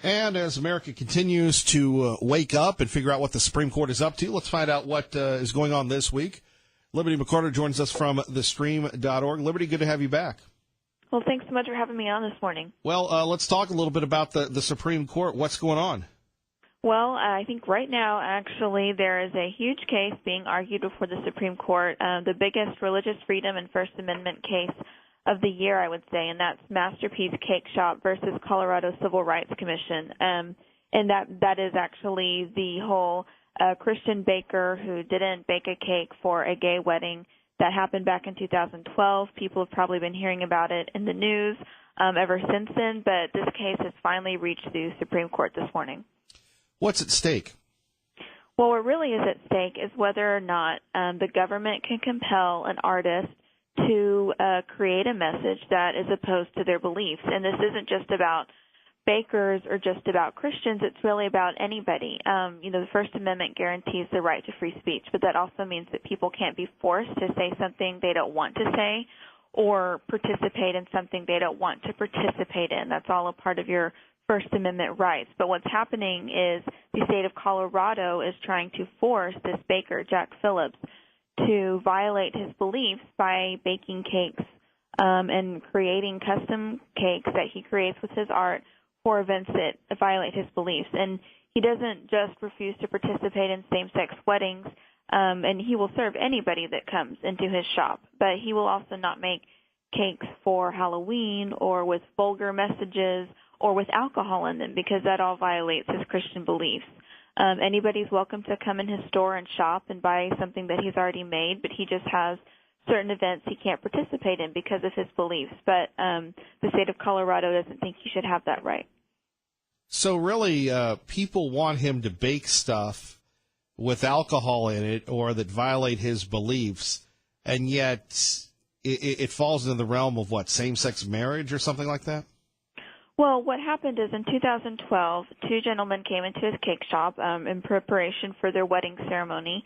And as America continues to wake up and figure out what the Supreme Court is up to, let's find out what is going on this week. Liberty McCarter joins us from thestream.org. Liberty, good to have you back. Well, thanks so much for having me on this morning. Well, let's talk a little bit about the Supreme Court. What's going on? Well, I think right now, actually, there is a huge case being argued before the Supreme Court, the biggest religious freedom and First Amendment case of the year, I would say, and that's Masterpiece Cake Shop versus Colorado Civil Rights Commission. And that is actually the whole Christian baker who didn't bake a cake for a gay wedding that happened back in 2012. People have probably been hearing about it in the news ever since then, but this case has finally reached the Supreme Court this morning. What's at stake? Well, what really is at stake is whether or not the government can compel an artist to create a message that is opposed to their beliefs. And this isn't just about bakers or just about Christians. It's really about anybody. The First Amendment guarantees the right to free speech, but that also means that people can't be forced to say something they don't want to say or participate in something they don't want to participate in. That's all a part of your First Amendment rights. But what's happening is the state of Colorado is trying to force this baker, Jack Phillips, to violate his beliefs by baking cakes and creating custom cakes that he creates with his art for events that violate his beliefs. And he doesn't just refuse to participate in same-sex weddings, and he will serve anybody that comes into his shop, but he will also not make cakes for Halloween or with vulgar messages or with alcohol in them, because that all violates his Christian beliefs. Anybody's welcome to come in his store and shop and buy something that he's already made, but he just has certain events he can't participate in because of his beliefs. But the state of Colorado doesn't think he should have that right. So really, people want him to bake stuff with alcohol in it or that violate his beliefs, and yet it falls into the realm of what, same-sex marriage or something like that? Well, what happened is in 2012, two gentlemen came into his cake shop in preparation for their wedding ceremony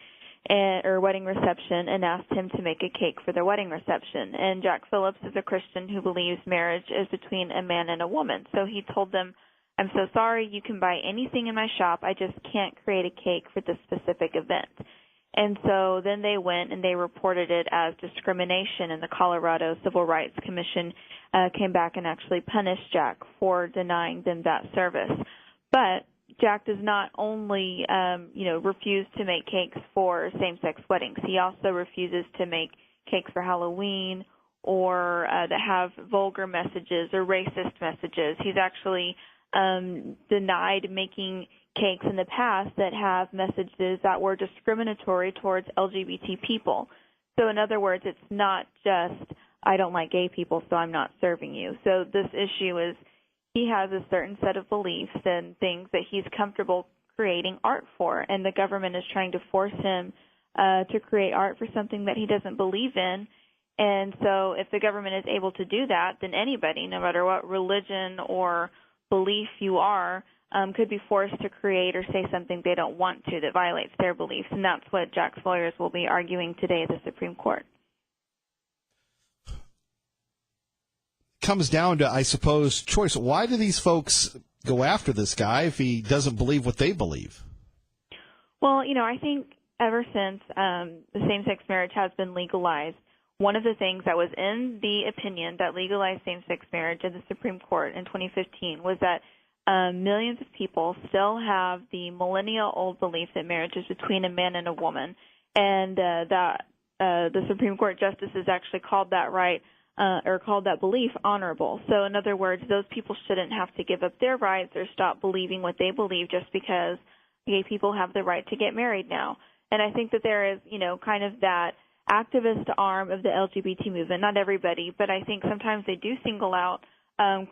or wedding reception and asked him to make a cake for their wedding reception. And Jack Phillips is a Christian who believes marriage is between a man and a woman. So he told them, "I'm so sorry, you can buy anything in my shop. I just can't create a cake for this specific event." And so then they went and they reported it as discrimination, and the Colorado Civil Rights Commission came back and actually punished Jack for denying them that service. But Jack does not only, refuse to make cakes for same-sex weddings. He also refuses to make cakes for Halloween or that have vulgar messages or racist messages. He's actually denied making cakes in the past that have messages that were discriminatory towards LGBT people. So in other words, it's not just, I don't like gay people, so I'm not serving you. So this issue is he has a certain set of beliefs and things that he's comfortable creating art for, and the government is trying to force him to create art for something that he doesn't believe in. And so if the government is able to do that, then anybody, no matter what religion or belief you are, could be forced to create or say something they don't want to that violates their beliefs. And that's what Jack's lawyers will be arguing today at the Supreme Court. Comes down to, I suppose, choice. Why do these folks go after this guy if he doesn't believe what they believe? Well, I think ever since the same-sex marriage has been legalized, one of the things that was in the opinion that legalized same-sex marriage in the Supreme Court in 2015 was that millions of people still have the millennial-old belief that marriage is between a man and a woman, and that the Supreme Court justices actually called that right or called that belief honorable. So in other words, those people shouldn't have to give up their rights or stop believing what they believe just because gay people have the right to get married now. And I think that there is, kind of that activist arm of the LGBT movement, not everybody, but I think sometimes they do single out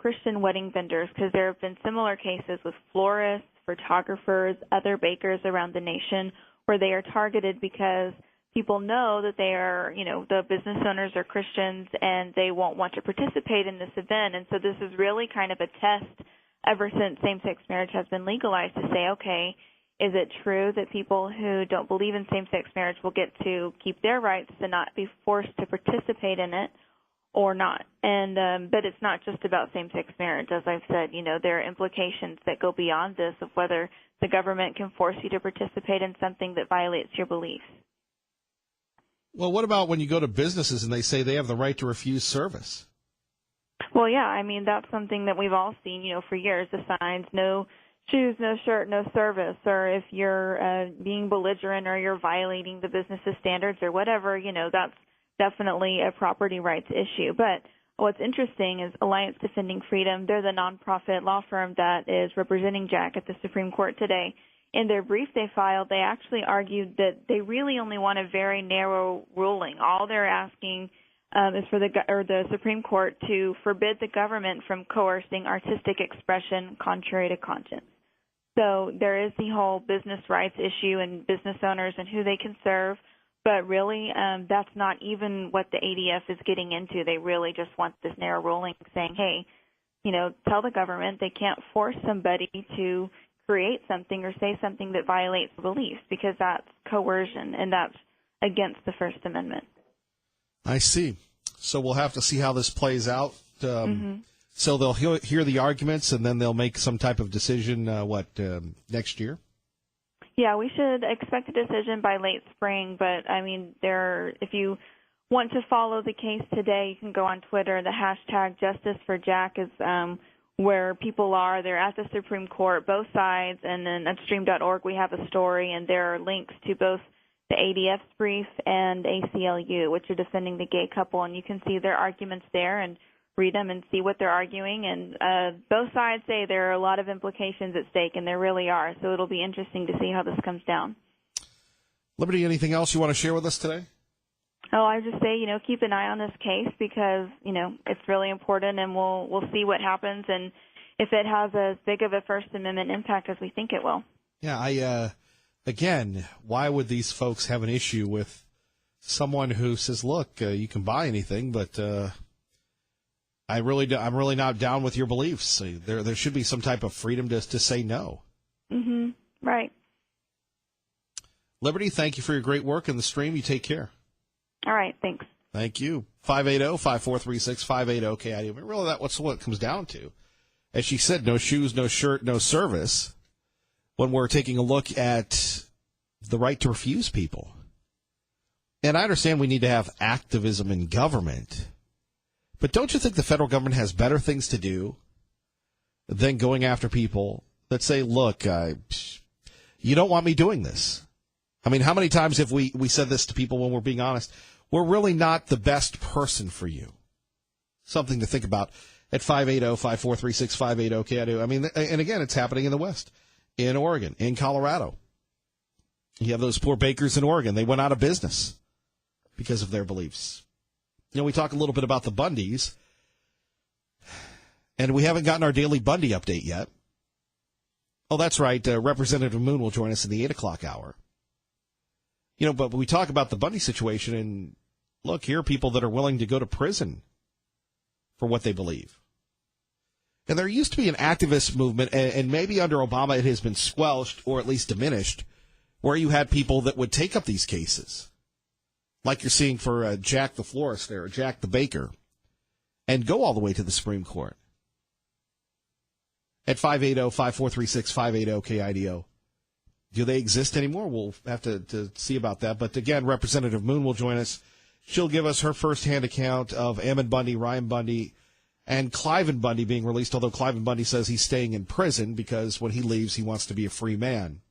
Christian wedding vendors, because there have been similar cases with florists, photographers, other bakers around the nation where they are targeted because people know that they are, the business owners are Christians and they won't want to participate in this event. And so this is really kind of a test ever since same-sex marriage has been legalized to say, okay, is it true that people who don't believe in same-sex marriage will get to keep their rights and not be forced to participate in it? or not. And but it's not just about same-sex marriage. As I've said, there are implications that go beyond this of whether the government can force you to participate in something that violates your beliefs. Well, what about when you go to businesses and they say they have the right to refuse service? Well, yeah, I mean, that's something that we've all seen, for years, the signs, no shoes, no shirt, no service, or if you're being belligerent or you're violating the business's standards or whatever, that's definitely a property rights issue. But what's interesting is Alliance Defending Freedom, they're the nonprofit law firm that is representing Jack at the Supreme Court today. In their brief they filed, they actually argued that they really only want a very narrow ruling. All they're asking is for the Supreme Court to forbid the government from coercing artistic expression contrary to conscience. So there is the whole business rights issue and business owners and who they can serve, but really that's not even what the ADF is getting into. They really just want this narrow ruling saying, hey, tell the government they can't force somebody to create something or say something that violates beliefs, because that's coercion and that's against the First Amendment. I see. So we'll have to see how this plays out. So they'll hear the arguments and then they'll make some type of decision, next year? Yeah, we should expect a decision by late spring, but I mean, if you want to follow the case today, you can go on Twitter. The hashtag Justice for Jack is where people are. They're at the Supreme Court, both sides, and then at stream.org we have a story, and there are links to both the ADF's brief and ACLU, which are defending the gay couple, and you can see their arguments there and read them and see what they're arguing. And both sides say there are a lot of implications at stake, and there really are, so it'll be interesting to see how this comes down. Liberty, anything else you want to share with us today? Oh, I just say, keep an eye on this case because, it's really important, and we'll see what happens and if it has as big of a First Amendment impact as we think it will. Yeah, again, why would these folks have an issue with someone who says, look, you can buy anything, but I'm really not down with your beliefs. There should be some type of freedom to say no. Mm-hmm. Right. Liberty, thank you for your great work in the stream. You take care. All right, thanks. Thank you. 580-5436-580-KID. Really, that's what it comes down to. As she said, no shoes, no shirt, no service. When we're taking a look at the right to refuse people. And I understand we need to have activism in government. But don't you think the federal government has better things to do than going after people that say, look, you don't want me doing this? I mean, how many times have we said this to people when we're being honest? We're really not the best person for you. Something to think about at 580-5436-580-KID. I mean, and again, it's happening in the West, in Oregon, in Colorado. You have those poor bakers in Oregon. They went out of business because of their beliefs. We talk a little bit about the Bundys, and we haven't gotten our daily Bundy update yet. Oh, that's right. Representative Moon will join us in the 8 o'clock hour. But we talk about the Bundy situation, and look, here are people that are willing to go to prison for what they believe. And there used to be an activist movement, and maybe under Obama it has been squelched or at least diminished, where you had people that would take up these cases, like you're seeing for Jack the florist there, or Jack the baker, and go all the way to the Supreme Court. At 580-5436-580-KIDO. Do they exist anymore? We'll have to see about that. But again, Representative Moon will join us. She'll give us her firsthand account of Ammon Bundy, Ryan Bundy, and Cliven Bundy being released, although Cliven Bundy says he's staying in prison because when he leaves, he wants to be a free man.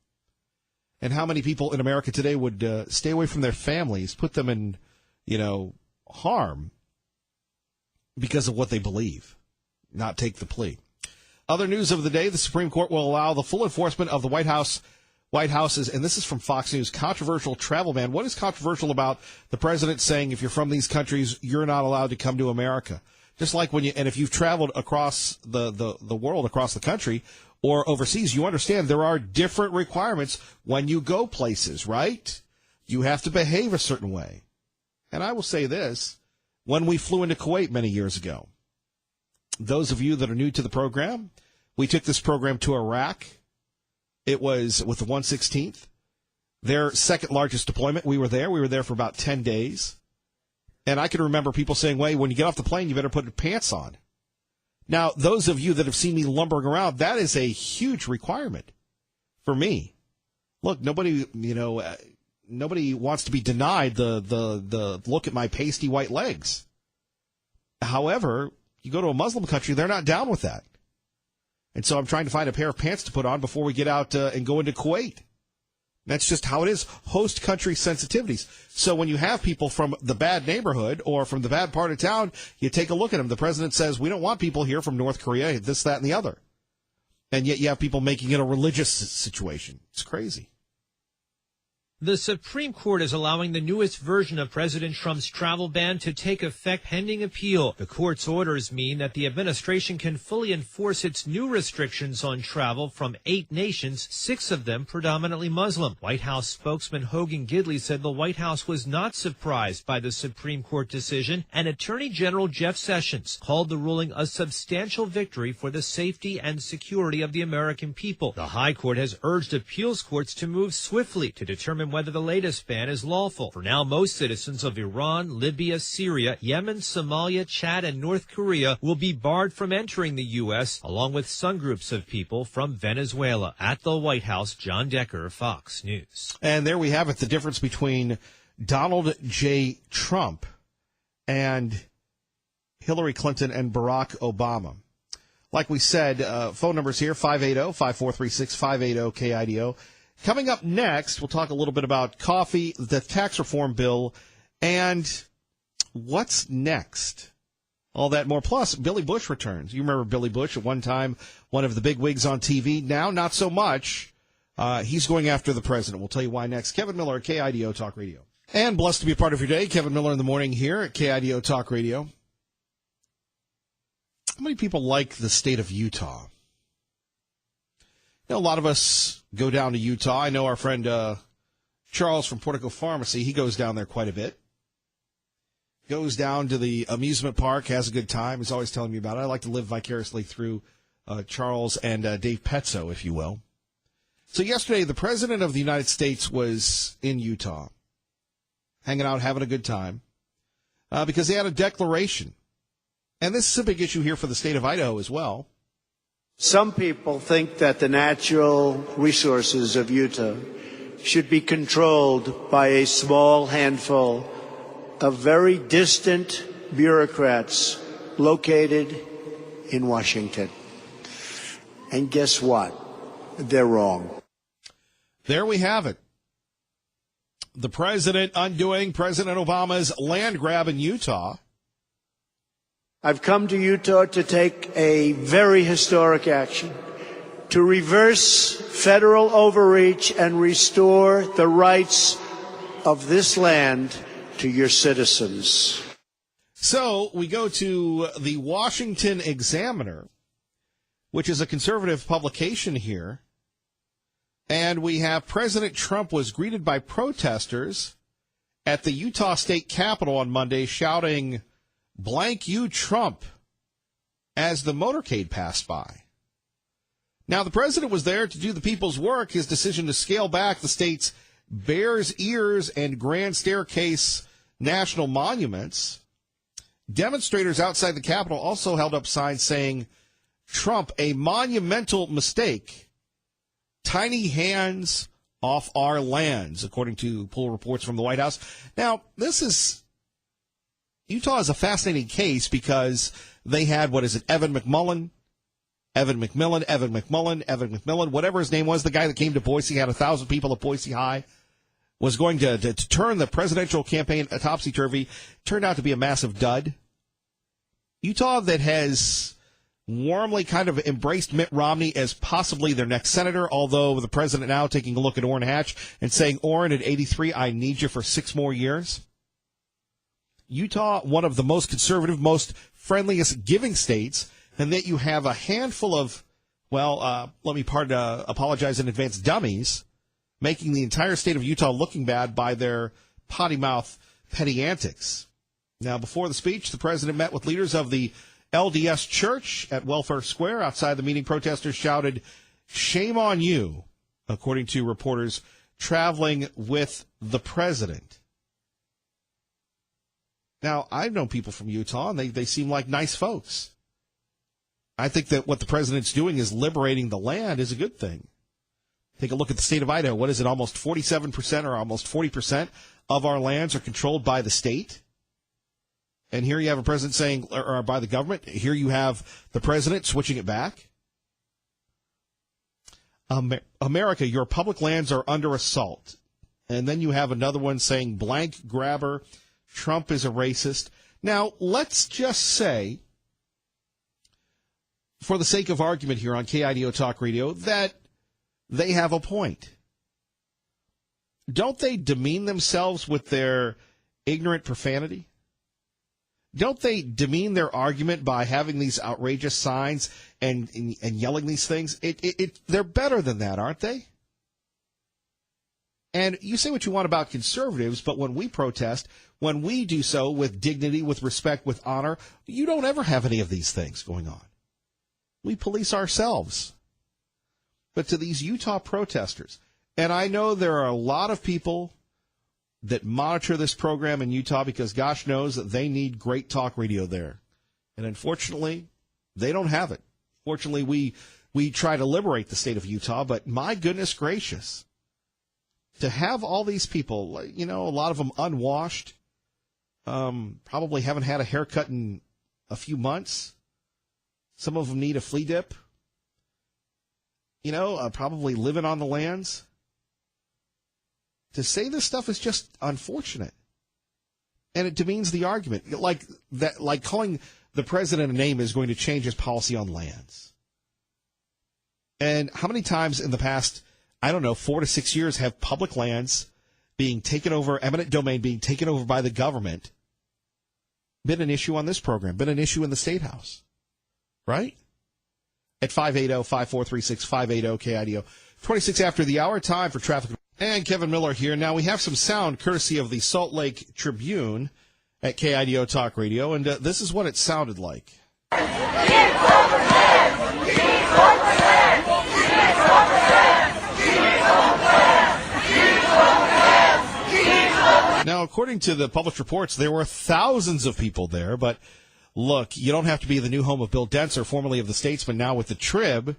And how many people in America today would stay away from their families, put them in, harm because of what they believe, not take the plea. Other news of the day, the Supreme Court will allow the full enforcement of the White House's, and this is from Fox News, controversial travel ban. What is controversial about the president saying if you're from these countries, you're not allowed to come to America? Just like if you've traveled across the world, across the country, or overseas, you understand there are different requirements when you go places, right? You have to behave a certain way. And I will say this, when we flew into Kuwait many years ago, those of you that are new to the program, we took this program to Iraq. It was with the 116th, their second largest deployment. We were there for about 10 days. And I can remember people saying, wait, when you get off the plane, you better put pants on. Now, those of you that have seen me lumbering around, that is a huge requirement for me. Look, nobody wants to be denied the look at my pasty white legs. However, you go to a Muslim country, they're not down with that. And so I'm trying to find a pair of pants to put on before we get out and go into Kuwait. That's just how it is. Host country sensitivities. So when you have people from the bad neighborhood or from the bad part of town, you take a look at them. The president says, we don't want people here from North Korea, this, that, and the other. And yet you have people making it a religious situation. It's crazy. The Supreme Court is allowing the newest version of President Trump's travel ban to take effect pending appeal. The court's orders mean that the administration can fully enforce its new restrictions on travel from 8 nations, 6 of them predominantly Muslim. White House spokesman Hogan Gidley said the White House was not surprised by the Supreme Court decision, and Attorney General Jeff Sessions called the ruling a substantial victory for the safety and security of the American people. The High Court has urged appeals courts to move swiftly to determine whether the latest ban is lawful. For now, most citizens of Iran, Libya, Syria, Yemen, Somalia, Chad, and North Korea will be barred from entering the U.S., along with some groups of people from Venezuela. At the White House, John Decker, Fox News. And there we have it, the difference between Donald J. Trump and Hillary Clinton and Barack Obama. Like we said, phone numbers here, 580-5436, 580-KIDO. Coming up next, we'll talk a little bit about coffee, the tax reform bill, and what's next. All that more. Plus, Billy Bush returns. You remember Billy Bush at one time, one of the big wigs on TV. Now, not so much. He's going after the president. We'll tell you why next. Kevin Miller at KIDO Talk Radio. And blessed to be a part of your day. Kevin Miller in the morning here at KIDO Talk Radio. How many people like the state of Utah? You know, a lot of us go down to Utah. I know our friend Charles from Portico Pharmacy, he goes down there quite a bit. Goes down to the amusement park, has a good time. He's always telling me about it. I like to live vicariously through Charles and Dave Petzo, if you will. So yesterday, the President of the United States was in Utah, hanging out, having a good time, because they had a declaration. And this is a big issue here for the state of Idaho as well. Some people think that the natural resources of Utah should be controlled by a small handful of very distant bureaucrats located in Washington. And guess what? They're wrong. There we have it. The president undoing President Obama's land grab in Utah. I've come to Utah to take a very historic action to reverse federal overreach and restore the rights of this land to your citizens. So we go to the Washington Examiner, which is a conservative publication here, and we have President Trump was greeted by protesters at the Utah State Capitol on Monday shouting, "Blank you, Trump," as the motorcade passed by. Now, the president was there to do the people's work. His decision to scale back the state's Bears Ears and Grand Staircase national monuments. Demonstrators outside the Capitol also held up signs saying, "Trump, a monumental mistake. Tiny hands off our lands," according to poll reports from the White House. Now, Utah is a fascinating case because they had, Evan McMillan, whatever his name was, the guy that came to Boise, had 1,000 people at Boise High, was going to turn the presidential campaign topsy-turvy, turned out to be a massive dud. Utah that has warmly kind of embraced Mitt Romney as possibly their next senator, although the president now taking a look at Orrin Hatch and saying, "Orrin, at 83, I need you for 6 more years." Utah, one of the most conservative, most friendliest giving states, and that you have a handful of, apologize in advance, dummies, making the entire state of Utah looking bad by their potty mouth petty antics. Now, before the speech, the president met with leaders of the LDS Church at Welfare Square. Outside the meeting, protesters shouted, "Shame on you," according to reporters traveling with the president. Now, I've known people from Utah, and they seem like nice folks. I think that what the president's doing is liberating the land is a good thing. Take a look at the state of Idaho. What is it? Almost 47% or almost 40% of our lands are controlled by the state. And here you have a president saying, or by the government, here you have the president switching it back. America, your public lands are under assault. And then you have another one saying, blank grabber, Trump is a racist. Now, let's just say, for the sake of argument here on KIDO Talk Radio, that they have a point. Don't they demean themselves with their ignorant profanity? Don't they demean their argument by having these outrageous signs and yelling these things? They're better than that, aren't they? And you say what you want about conservatives, but when we protest, when we do so with dignity, with respect, with honor, you don't ever have any of these things going on. We police ourselves. But to these Utah protesters, and I know there are a lot of people that monitor this program in Utah because gosh knows that they need great talk radio there. And unfortunately, they don't have it. Fortunately, we try to liberate the state of Utah, but my goodness gracious, to have all these people, a lot of them unwashed, probably haven't had a haircut in a few months. Some of them need a flea dip. Probably living on the lands. To say this stuff is just unfortunate. And it demeans the argument. Like calling the president a name is going to change his policy on lands. And how many times in the past, 4 to 6 years have public lands being taken over, eminent domain being taken over by the government, been an issue on this program, been an issue in the State House, right? At 580-5436, 580-KIDO. 26 after the hour, time for traffic. And Kevin Miller here. Now, we have some sound courtesy of the Salt Lake Tribune at KIDO Talk Radio, and this is what it sounded like. Now, according to the published reports, there were thousands of people there, but look, you don't have to be the new home of Bill Dentzer, formerly of the Statesman, now with the Trib,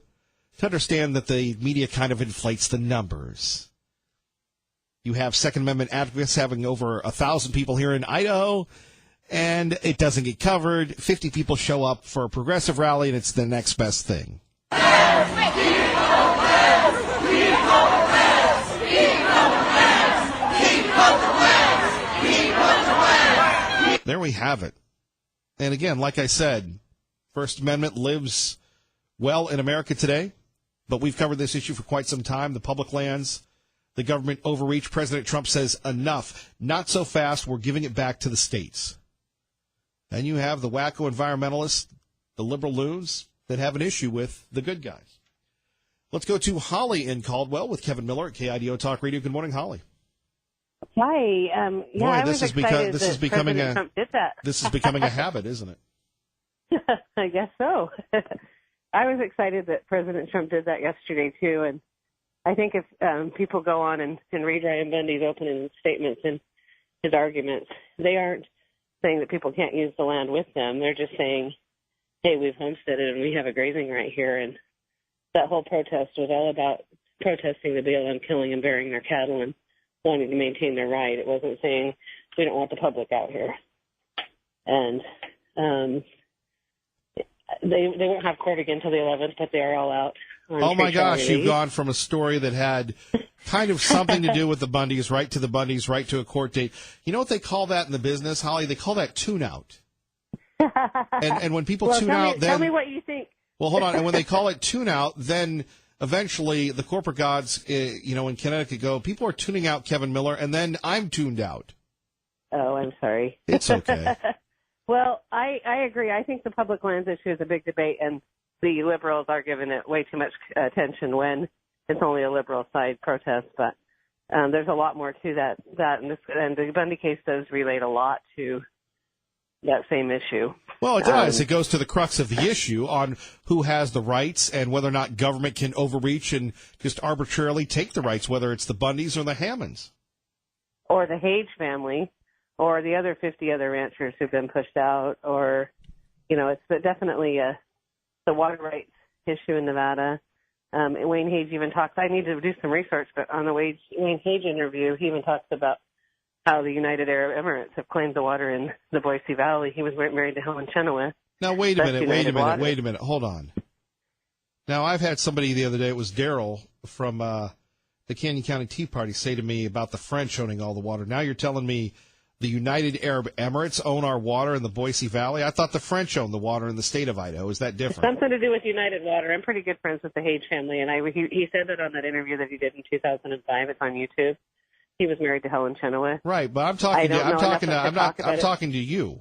to understand that the media kind of inflates the numbers. You have Second Amendment advocates having over 1,000 people here in Idaho, and it doesn't get covered. 50 people show up for a progressive rally, and it's the next best thing. There we have it. And again, like I said, First Amendment lives well in America today, but we've covered this issue for quite some time. The public lands, the government overreach. President Trump says enough. Not so fast. We're giving it back to the states. Then you have the wacko environmentalists, the liberal loons that have an issue with the good guys. Let's go to Holly in Caldwell with Kevin Miller at KIDO Talk Radio. Good morning, Holly. Hi. Boy, I was excited that President Trump did that. This is becoming a habit, isn't it? I guess so. I was excited that President Trump did that yesterday, too. And I think if people go on and read Ryan Bundy's opening statements and his arguments, they aren't saying that people can't use the land with them. They're just saying, hey, we've homesteaded and we have a grazing right here. And that whole protest was all about protesting the BLM killing and burying their cattle and wanting to maintain their right. It wasn't saying we don't want the public out here. And they won't have court again until the 11th, but they are all out. Oh, my gosh, you've gone from a story that had kind of something to do with the Bundys, right to the Bundys, right to a court date. You know what they call that in the business, Holly? They call that tune-out. And when people tune out, then... Tell me what you think. Well, hold on. And when they call it tune-out, then eventually the corporate gods, in Connecticut go, people are tuning out Kevin Miller, and then I'm tuned out. Oh, I'm sorry. It's okay. Well, I agree. I think the public lands issue is a big debate, and the liberals are giving it way too much attention when it's only a liberal side protest. But there's a lot more to that. And the Bundy case does relate a lot to that same issue. Well, it does. It goes to the crux of the issue on who has the rights and whether or not government can overreach and just arbitrarily take the rights, whether it's the Bundys or the Hammonds. Or the Hage family, or the other 50 other ranchers who've been pushed out, or, it's definitely the water rights issue in Nevada. Wayne Hage even talks, I need to do some research, but on the Wayne Hage interview, he even talks about how the United Arab Emirates have claimed the water in the Boise Valley. He was married to Helen Chenoweth. Now, wait a minute. Hold on. Now, I've had somebody the other day, it was Daryl from the Canyon County Tea Party, say to me about the French owning all the water. Now you're telling me the United Arab Emirates own our water in the Boise Valley? I thought the French owned the water in the state of Idaho. Is that different? Something to do with United Water. I'm pretty good friends with the Hage family, and he said that on that interview that he did in 2005. It's on YouTube. He was married to Helen Chenoweth. Right, but I'm talking to you.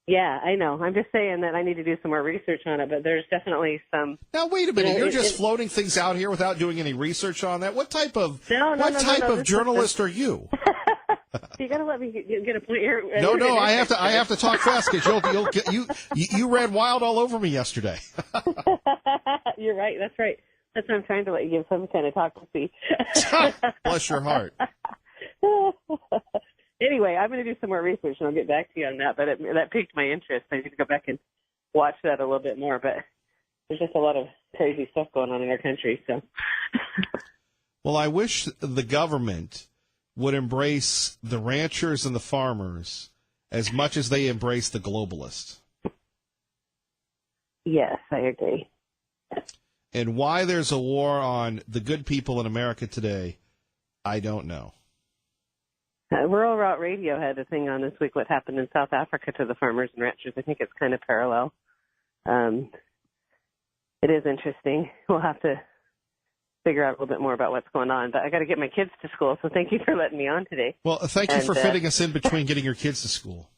Yeah, I know. I'm just saying that I need to do some more research on it, but there's definitely some... Now, wait a minute. You're just floating things out here without doing any research on that? What type of journalist are you? You got to let me get a point here. No, I have to talk fast because you ran wild all over me yesterday. You're right. That's right. That's why I'm trying to let you give some kind of talk to see. Bless your heart. Anyway, I'm going to do some more research, and I'll get back to you on that. But that piqued my interest. I need to go back and watch that a little bit more. But there's just a lot of crazy stuff going on in our country. So, well, I wish the government would embrace the ranchers and the farmers as much as they embrace the globalists. Yes, I agree. And why there's a war on the good people in America today, I don't know. Rural Route Radio had a thing on this week, what happened in South Africa to the farmers and ranchers. I think it's kind of parallel. It is interesting. We'll have to figure out a little bit more about what's going on. But I got to get my kids to school, so thank you for letting me on today. Well, thank you for fitting us in between getting your kids to school.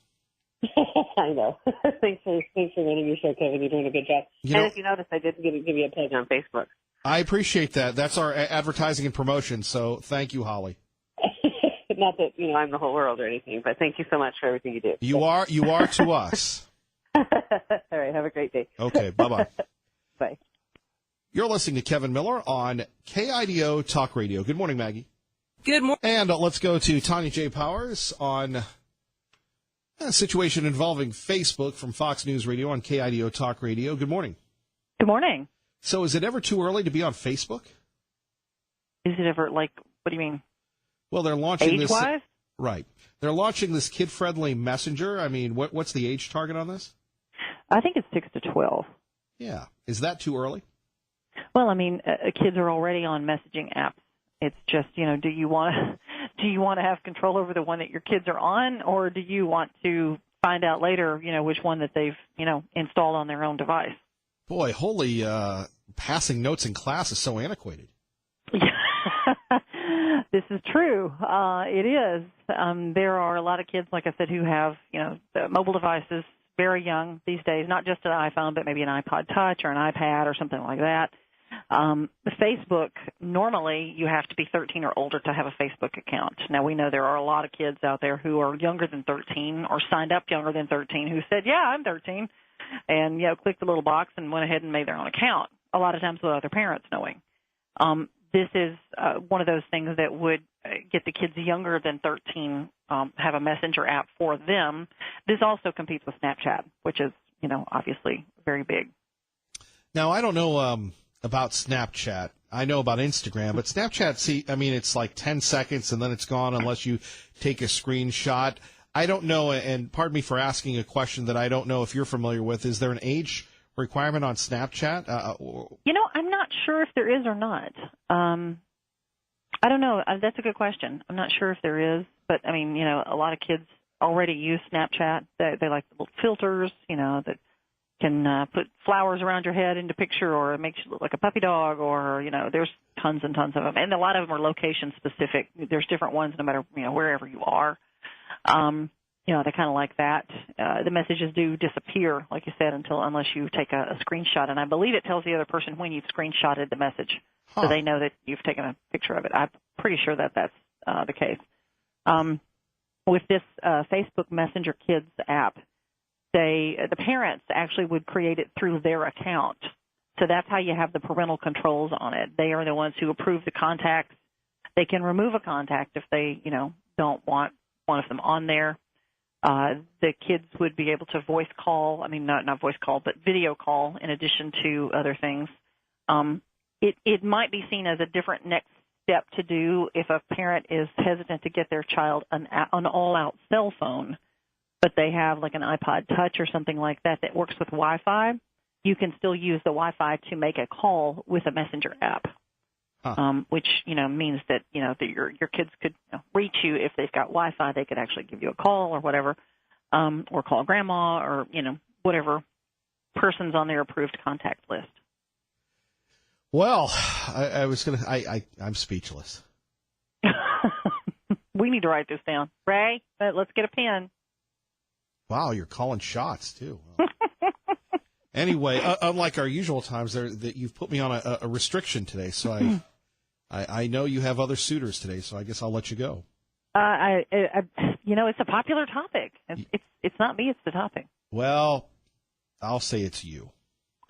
I know. Thanks for running your show, Kevin. You're doing a good job. And if you notice, I did give you a page on Facebook. I appreciate that. That's our advertising and promotion, so thank you, Holly. Not that, I'm the whole world or anything, but thank you so much for everything you do. You are to us. All right. Have a great day. Okay. Bye-bye. Bye. You're listening to Kevin Miller on KIDO Talk Radio. Good morning, Maggie. Good morning. And let's go to Tanya J. Powers on a situation involving Facebook from Fox News Radio on KIDO Talk Radio. Good morning. Good morning. So is it ever too early to be on Facebook? Is it ever, what do you mean? Well, they're launching this. Age-wise? Right. They're launching this kid-friendly messenger. I mean, what's the age target on this? I think it's 6 to 12. Yeah. Is that too early? Well, I mean, kids are already on messaging apps. It's just, do you want to have control over the one that your kids are on, or do you want to find out later, which one that they've, installed on their own device? Boy, holy, passing notes in class is so antiquated. This is true. It is. There are a lot of kids, like I said, who have, the mobile devices very young these days, not just an iPhone, but maybe an iPod Touch or an iPad or something like that. The Facebook, normally you have to be 13 or older to have a Facebook account. Now, we know there are a lot of kids out there who are younger than 13 or signed up younger than 13 who said, yeah, I'm 13, and, clicked the little box and went ahead and made their own account, a lot of times without their parents knowing. This is one of those things that would get the kids younger than 13 have a messenger app for them. This also competes with Snapchat, which is, obviously very big. Now, I don't know about Snapchat. I know about Instagram, but Snapchat, it's like 10 seconds and then it's gone unless you take a screenshot. I don't know, and pardon me for asking a question that I don't know if you're familiar with. Is there an age requirement on Snapchat? I'm not sure if there is or not. I don't know. That's a good question. I'm not sure if there is, but a lot of kids already use Snapchat. They like the little filters, that can put flowers around your head into picture, or it makes you look like a puppy dog, or, there's tons and tons of them. And a lot of them are location specific. There's different ones no matter, wherever you are. They kind of like that. The messages do disappear, like you said, unless you take a screenshot. And I believe it tells the other person when you've screenshotted the message, so they know that you've taken a picture of it. I'm pretty sure that that's the case. With this Facebook Messenger Kids app, the parents actually would create it through their account. So that's how you have the parental controls on it. They are the ones who approve the contacts. They can remove a contact if they, don't want one of them on there. The kids would be able to voice call, not voice call, but video call in addition to other things. It might be seen as a different next step to do if a parent is hesitant to get their child an all-out cell phone, but they have like an iPod Touch or something like that that works with Wi-Fi. You can still use the Wi-Fi to make a call with a messenger app, which means that that your kids could reach you if they've got Wi-Fi. They could actually give you a call or whatever, or call grandma or whatever person's on their approved contact list. Well, I'm speechless. We need to write this down. Ray, let's get a pen. Wow, you're calling shots, too. Anyway, unlike our usual times, that you've put me on a restriction today, so I know you have other suitors today, so I guess I'll let you go. It's a popular topic. It's not me, it's the topic. Well, I'll say it's you.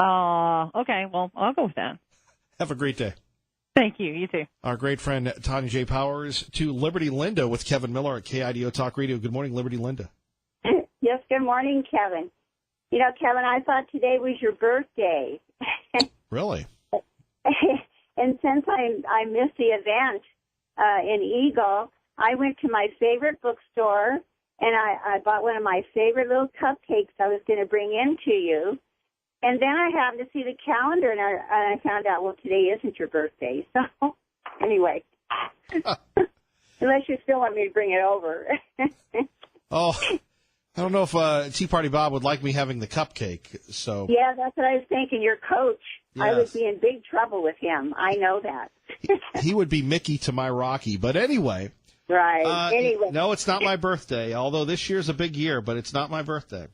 Okay, well, I'll go with that. Have a great day. Thank you. You too. Our great friend Tanya J. Powers to Liberty Linda with Kevin Miller at KIDO Talk Radio. Good morning, Liberty Linda. Yes, good morning, Kevin. Kevin, I thought today was your birthday. Really? And since I missed the event in Eagle, I went to my favorite bookstore and I bought one of my favorite little cupcakes I was going to bring in to you. And then I happened to see the calendar, and I found out, well, today isn't your birthday. So, anyway, unless you still want me to bring it over. Oh, I don't know if Tea Party Bob would like me having the cupcake. So yeah, that's what I was thinking. Your coach, yes. I would be in big trouble with him. I know that. He would be Mickey to my Rocky. But anyway. Right. Anyway. No, it's not my birthday, although this year's a big year, but it's not my birthday.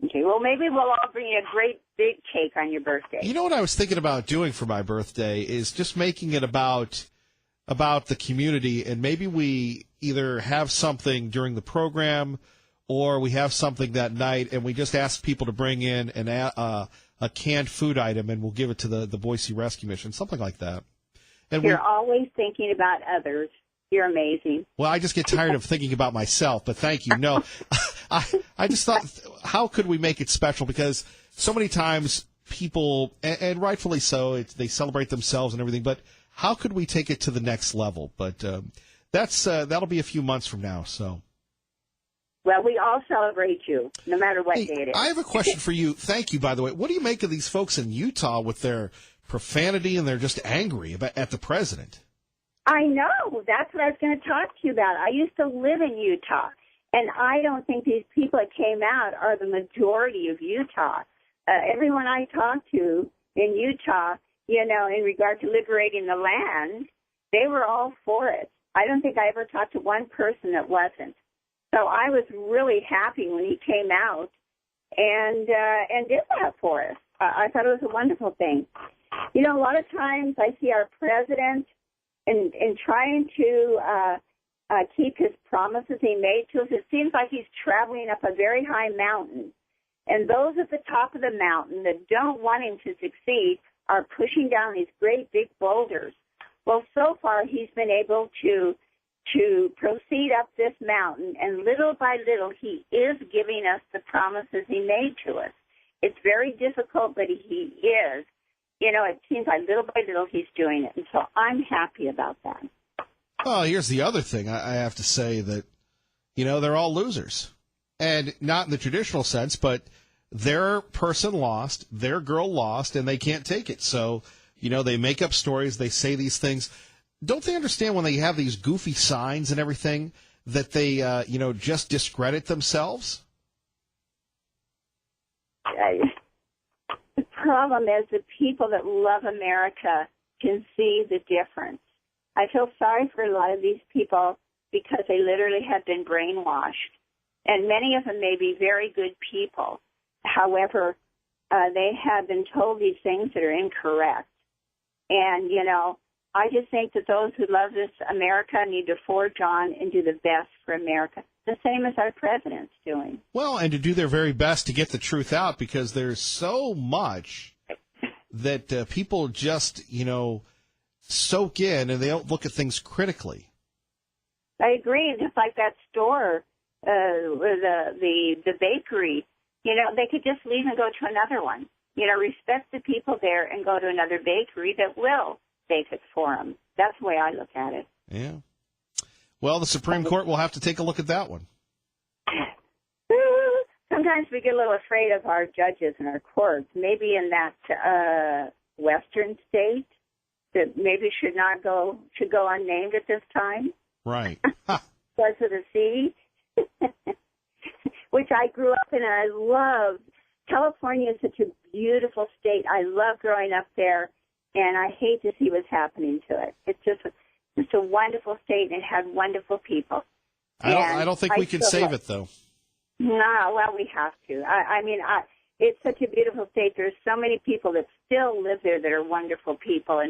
Okay, well, maybe we'll all bring you a great big cake on your birthday. You know what I was thinking about doing for my birthday is just making it about the community, and maybe we either have something during the program or we have something that night, and we just ask people to bring in a canned food item, and we'll give it to the Boise Rescue Mission, something like that. And you're always thinking about others. You're amazing. Well, I just get tired of thinking about myself, but thank you. No, I just thought, how could we make it special? Because so many times people, and rightfully so, they celebrate themselves and everything, but how could we take it to the next level? But that'll be a few months from now. So. Well, we all celebrate you, no matter what day it is. I have a question for you. Thank you, by the way. What do you make of these folks in Utah with their profanity and they're just angry at the president? I know. That's what I was going to talk to you about. I used to live in Utah, and I don't think these people that came out are the majority of Utah. Everyone I talked to in Utah, in regard to liberating the land, they were all for it. I don't think I ever talked to one person that wasn't. So I was really happy when he came out and did that for us. I thought it was a wonderful thing. A lot of times I see our president in trying to keep his promises he made to us, it seems like he's traveling up a very high mountain. And those at the top of the mountain that don't want him to succeed are pushing down these great big boulders. Well, so far he's been able to proceed up this mountain, and little by little he is giving us the promises he made to us. It's very difficult, but he is. It seems like little by little he's doing it, and so I'm happy about that. Well, here's the other thing. I have to say that, they're all losers. And not in the traditional sense, but their person lost, their girl lost, and they can't take it. So, they make up stories, they say these things. Don't they understand when they have these goofy signs and everything that they, just discredit themselves? The problem is the people that love America can see the difference. I feel sorry for a lot of these people because they literally have been brainwashed. And many of them may be very good people. However, they have been told these things that are incorrect. And, I just think that those who love this America need to forge on and do the best for America, the same as our president's doing. Well, and to do their very best to get the truth out, because there's so much that people just, soak in and they don't look at things critically. I agree. Just like that store the bakery. You know, they could just leave and go to another one. You know, respect the people there and go to another bakery that will bake it for them. That's the way I look at it. Yeah. Well, the Supreme Court will have to take a look at that one. Sometimes we get a little afraid of our judges and our courts. Maybe in that western state that maybe should go unnamed at this time. Right. Because of the sea, which I grew up in and I loved. California is such a beautiful state. I love growing up there, and I hate to see what's happening to it. It's just a wonderful state, and it had wonderful people. I don't think we can save it, though. No, well, we have to. I mean, it's such a beautiful state. There's so many people that still live there that are wonderful people,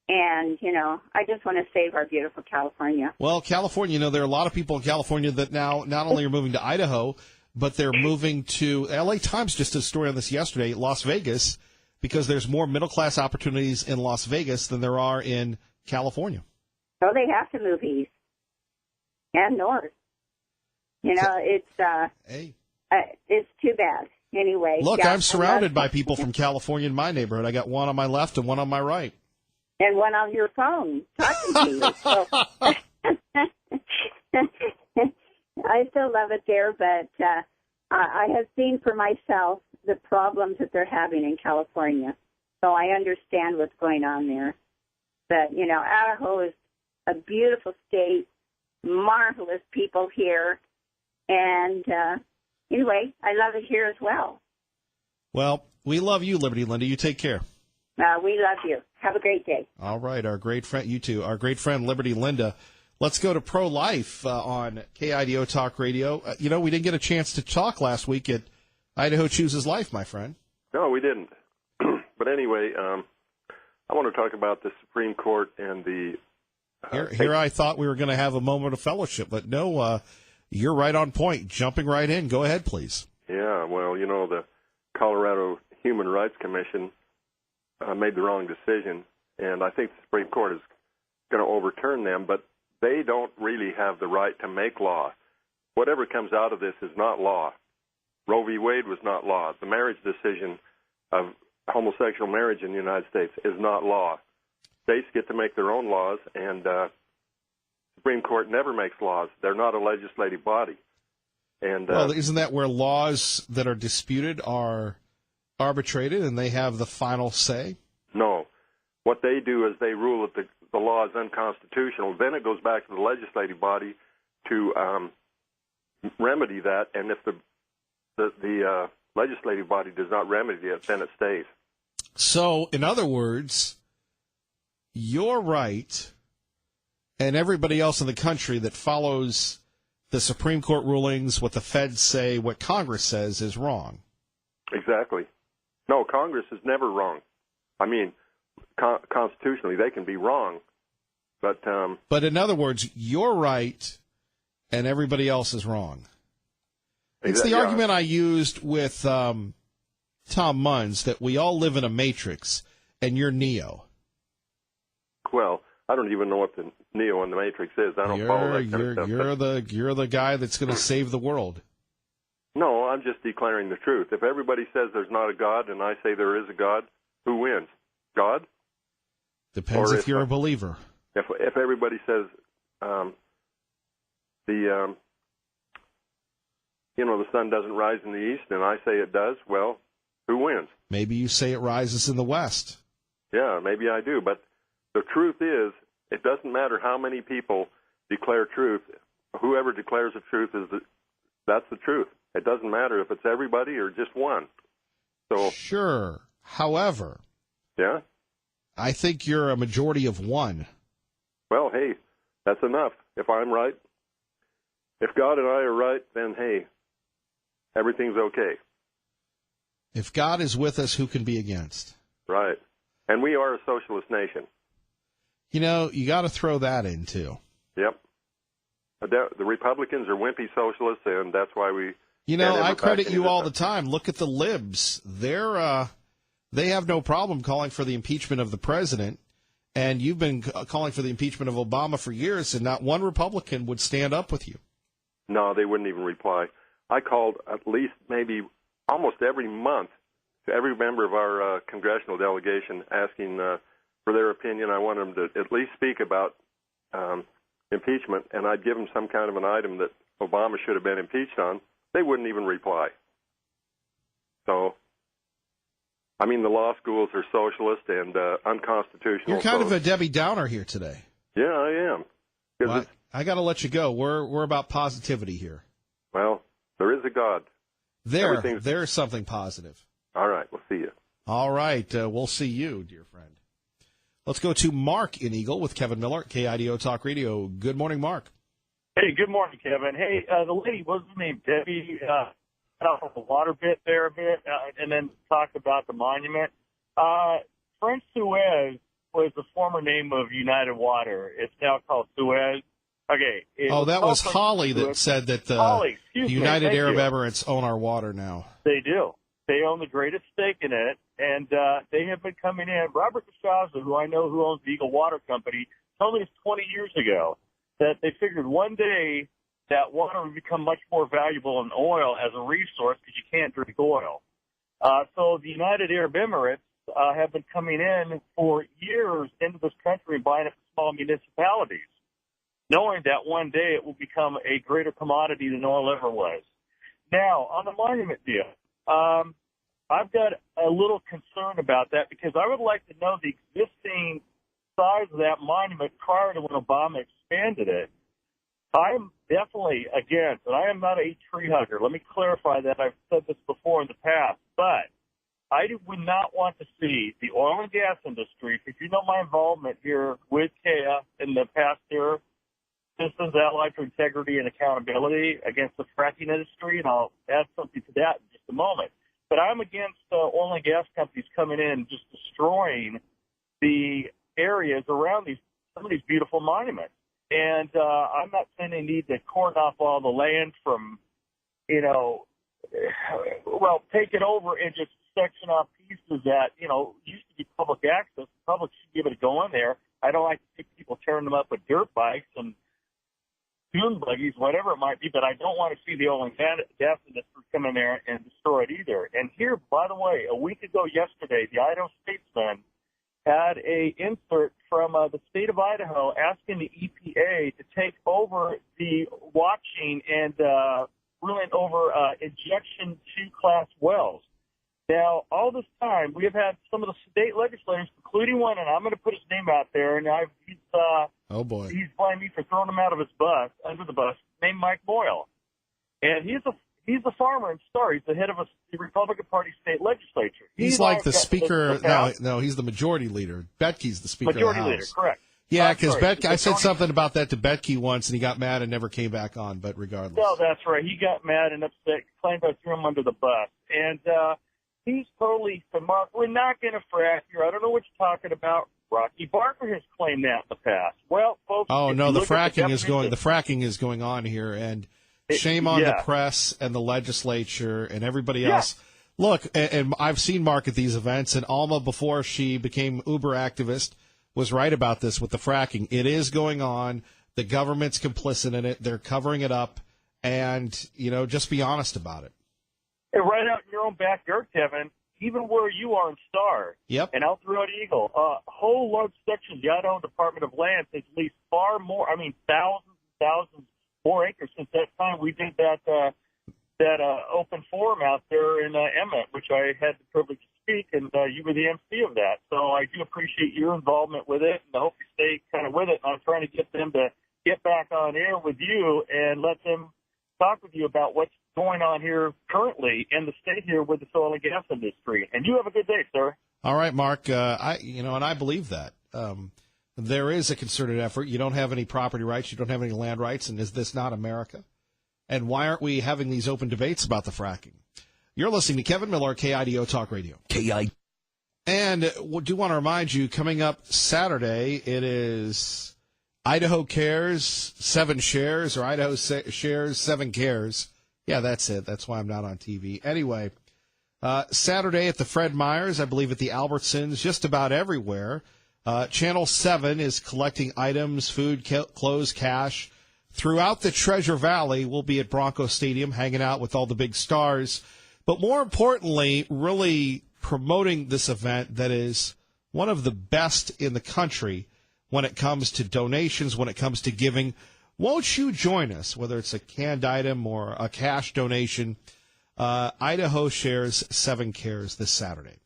and you know, I just want to save our beautiful California. Well, California, you know, there are a lot of people in California that now not only are moving to Idaho, but they're moving to L.A. Times just did a story on this yesterday, Las Vegas, because there's more middle-class opportunities in Las Vegas than there are in California. So they have to move east and north. You know, it's too bad. Anyway. Look, I'm surrounded by people from California in my neighborhood. I got one on my left and one on my right. And one on your phone talking to you. So. I still love it there, but I have seen for myself the problems that they're having in California. So I understand what's going on there. But, you know, Idaho is a beautiful state, marvelous people here. And anyway, I love it here as well. Well, we love you, Liberty Linda. You take care. We love you. Have a great day. All right, our great friend, you too, our great friend Liberty Linda. Let's go to pro-life on KIDO Talk Radio. You know, we didn't get a chance to talk last week at Idaho Chooses Life, my friend. No, we didn't. But anyway, I want to talk about the Supreme Court and the... Here I thought we were going to have a moment of fellowship, but no, you're right on point, jumping right in. Go ahead, please. Yeah, well, you know, the Colorado Human Rights Commission made the wrong decision, and I think the Supreme Court is going to overturn them, but they don't really have the right to make law. Whatever comes out of this is not law. Roe v. Wade was not law. The marriage decision of homosexual marriage in the United States is not law. States get to make their own laws, and Supreme Court never makes laws. They're not a legislative body. And well, isn't that where laws that are disputed are arbitrated and they have the final say? No. What they do is they rule that the law is unconstitutional. Then it goes back to the legislative body to remedy that, and if the legislative body does not remedy it, then it stays. So, in other words, you're right, and everybody else in the country that follows the Supreme Court rulings, what the feds say, what Congress says is wrong. Exactly. No, Congress is never wrong. I mean, constitutionally, they can be wrong, but in other words, you're right, and everybody else is wrong. It's the argument I used with Tom Munns, that we all live in a matrix, and you're Neo. Well, I don't even know what the Neo and the Matrix is. I don't follow that kind of stuff. You're the guy that's going to save the world. No, I'm just declaring the truth. If everybody says there's not a God and I say there is a God, who wins? God? Depends if you're a believer. If everybody says the sun doesn't rise in the east and I say it does, well, who wins? Maybe you say it rises in the west. Yeah, maybe I do. But the truth is, it doesn't matter how many people declare truth. Whoever declares the truth that's the truth. It doesn't matter if it's everybody or just one. So sure. However, yeah, I think you're a majority of one. Well, hey, that's enough. If I'm right, if God and I are right, then hey, everything's okay. If God is with us, who can be against? Right. And we are a socialist nation. You know, you got to throw that in, too. Yep. The Republicans are wimpy socialists, and that's why we... You know, I credit you all the time. Look at the libs. They have no problem calling for the impeachment of the president, and you've been calling for the impeachment of Obama for years, and not one Republican would stand up with you. No, they wouldn't even reply. I called at least maybe almost every month to every member of our congressional delegation asking for their opinion. I wanted them to at least speak about impeachment, and I'd give them some kind of an item that Obama should have been impeached on. They wouldn't even reply. So, I mean, the law schools are socialist and unconstitutional. You're kind of a Debbie Downer here today. Yeah, I am. Well, I got to let you go. We're about positivity here. Well, there is a God. There's something positive. All right, we'll see you. All right, we'll see you, dear friend. Let's go to Mark in Eagle with Kevin Miller, KIDO Talk Radio. Good morning, Mark. Hey, good morning, Kevin. Hey, the lady, what's her name, Debbie, got off the water bit there a bit, and then talked about the monument. French Suez was the former name of United Water. It's now called Suez. Okay. That was Holly that said that the United Arab Emirates own our water now. They do. They own the greatest stake in it, and they have been coming in. Robert DeShaza, who I know who owns the Eagle Water Company, told me this 20 years ago that they figured one day that water would become much more valuable than oil as a resource because you can't drink oil. So the United Arab Emirates have been coming in for years into this country and buying up small municipalities, knowing that one day it will become a greater commodity than oil ever was. Now, on the monument deal, I've got a little concern about that because I would like to know the existing size of that monument prior to when Obama expanded it. I'm definitely against, and I am not a tree hugger. Let me clarify that. I've said this before in the past, but I would not want to see the oil and gas industry, because you know my involvement here with KEA in the past year, Citizens Allied for Integrity and Accountability against the fracking industry, and I'll add something to that in just a moment. But I'm against oil and gas companies coming in and just destroying the areas around some of these beautiful monuments. And I'm not saying they need to cordon off all the land from, take it over and just section off pieces that, used to be public access. The public should be able to go in there. I don't like to see people tearing them up with dirt bikes and dune buggies, whatever it might be, but I don't want to see the oil and gas industry come in there and destroy it either. And here, by the way, a week ago yesterday, the Idaho Statesman had a insert from the state of Idaho asking the EPA to take over the watching and ruling over injection 2-class wells. Now, all this time, we have had some of the state legislators, including one, and I'm going to put his name out there, and he's blamed me for throwing him under the bus, named Mike Boyle. And he's a farmer in Star. He's the head of the Republican Party state legislature. He's like the speaker. No, he's the majority leader. Betke's the speaker majority of the House. Leader, correct. Yeah, because I said something about that to Betke once, and he got mad and never came back on, but regardless. No, that's right. He got mad and upset, claimed I threw him under the bus. And he's totally smart. We're not going to frack here. I don't know what you're talking about. Rocky Barker has claimed that in the past. Well, folks. Oh no, the fracking is going on here, and shame on the press and the legislature and everybody else. Look, and I've seen Mark at these events, and Alma, before she became Uber activist, was right about this with the fracking. It is going on. The government's complicit in it. They're covering it up, and just be honest about it. And right out in your own backyard, Kevin, even where you are in Star, and out throughout Eagle, a whole large section of the Idaho Department of Land has leased far more, thousands and thousands more acres since that time we did that open forum out there in Emmett, which I had the privilege to speak, and you were the MC of that. So I do appreciate your involvement with it, and I hope you stay kind of with it. And I'm trying to get them to get back on air with you and let them talk with you about what's going on here currently in the state here with the oil and gas industry. And you have a good day, sir. All right, Mark. And I believe that. There is a concerted effort. You don't have any property rights. You don't have any land rights. And is this not America? And why aren't we having these open debates about the fracking? You're listening to Kevin Miller, KIDO Talk Radio. And we do want to remind you, coming up Saturday, it is Idaho Cares, 7 Shares, or Idaho Shares, 7 Cares. Yeah, that's it. That's why I'm not on TV. Anyway, Saturday at the Fred Meyers, I believe at the Albertsons, just about everywhere. Channel 7 is collecting items, food, clothes, cash throughout the Treasure Valley. We'll be at Bronco Stadium hanging out with all the big stars. But more importantly, really promoting this event that is one of the best in the country when it comes to donations, when it comes to giving. Won't you join us, whether it's a canned item or a cash donation? Idaho shares 7 Cares this Saturday.